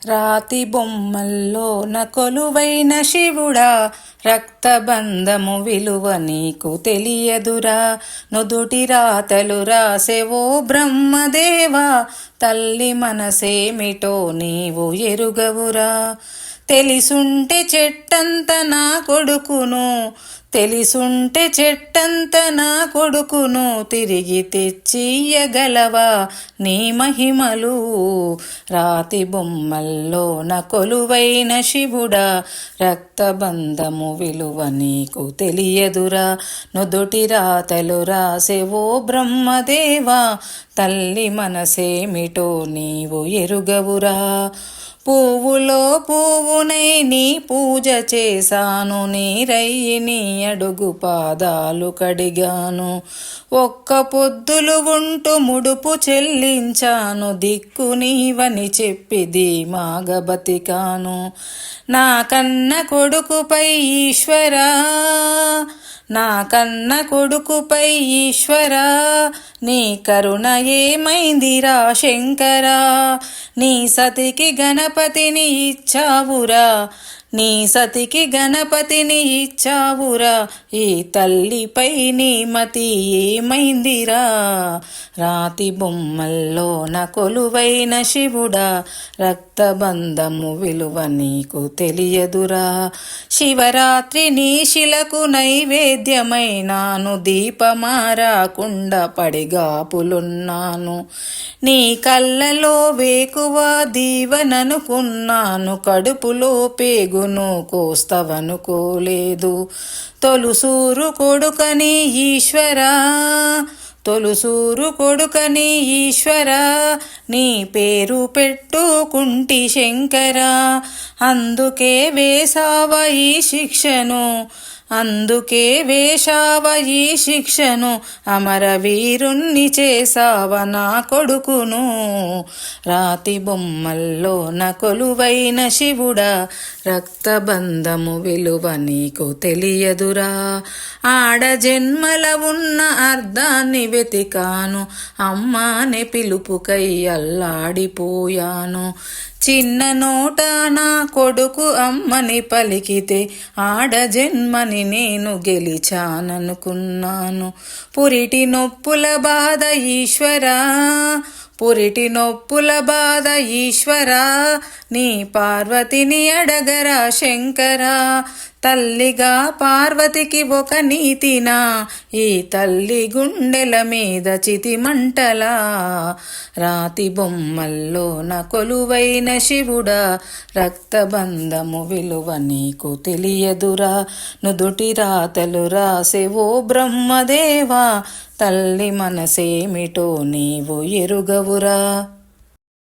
రాతి బొమ్మల్లోన కొలువైన శివుడా, రక్తబంధము విలువ నీకు తెలియదురా. నుదుటి రాతలు రాసెవో బ్రహ్మదేవా, తల్లి మనసేమిటో నీవు ఎరుగవురా. తెలిసుంటే చెట్టంత నా కొడుకును, తెలిసుంటే చెట్టంత నా కొడుకును తిరిగి తెచ్చియగలవా నీ మహిమలు. రాతి బొమ్మల్లోన కొలువైన శివుడా, రక్తబంధము విలువ నీకు తెలియదురా. నుదుటి రాతలు రాసెవో బ్రహ్మదేవా, తల్లి మనసేమిటో నీవు ఎరుగవురా. పువ్వులో పువ్వునై నీ పూజ చేశాను, నీ రయ్యిని అడుగు పాదాలు కడిగాను. ఒక్క పొద్దులు ఉంటూ ముడుపు చెల్లించాను, దిక్కు నీవని చెప్పి ధీమాగ బతికాను. నా కన్న కొడుకుపై ఈశ్వరా, నా కన్న కొడుకుపై ఈశ్వరా, నీ కరుణ ఏమైందిరా శంకరా. నీ సతికి గణపతిని ఇచ్చావురా, నీ సతికి గణపతిని ఇచ్చావురా, ఈ తల్లిపై నీ మతి ఏమైందిరా. రాతి బొమ్మల్లోన కొలువైన శివుడా, రక్తబంధము విలువ నీకు తెలియదురా. శివరాత్రి నీ శిలకు నైవేద్యమైనాను, దీపమారాకుండ పడిగాపులున్నాను. నీ కళ్ళలో వేకువ దీవననుకున్నాను, కడుపులో పేగును కోస్తవనుకోలేదు. తొలుసూరు కొడుకని ఈశ్వరా, తొలుసూరు కొడుకని ఈశ్వరా, నీ పేరు పెట్టుకుంటి శంకరా. అందుకే వేసావ ఈ శిక్షను, అందుకే వేశావ ఈ శిక్షను, అమరవీరుణ్ణి చేసావ నా కొడుకును. రాతి బొమ్మల్లోన కొలువైన శివుడా, రక్తబంధము విలువ నీకు తెలియదురా. ఆడ జన్మల ఉన్న అర్థాన్ని వెతికాను, అమ్మాని పిలుపుకై అల్లాడిపోయాను. చిన్న నోట నా కొడుకు అమ్మని పలికితే ఆడ జన్మని నేను గెలిచాననుకున్నాను. పురిటి నొప్పుల బాధ ఈశ్వరా, పురిటి నొప్పుల బాధ ఈశ్వరా, నీ పార్వతిని అడగరా శంకరా. తల్లిగా పార్వతికి ఒక నీతినా, ఈ తల్లి గుండెల మీద చితిమంటలా. రాతి బొమ్మల్లోన కొలువైన శివుడా, రక్తబంధము విలువ నీకు తెలియదురా. నుదుటి రాతలు రాసెవో బ్రహ్మదేవా, తల్లి మనసేమిటో నీవు ఎరుగవురా.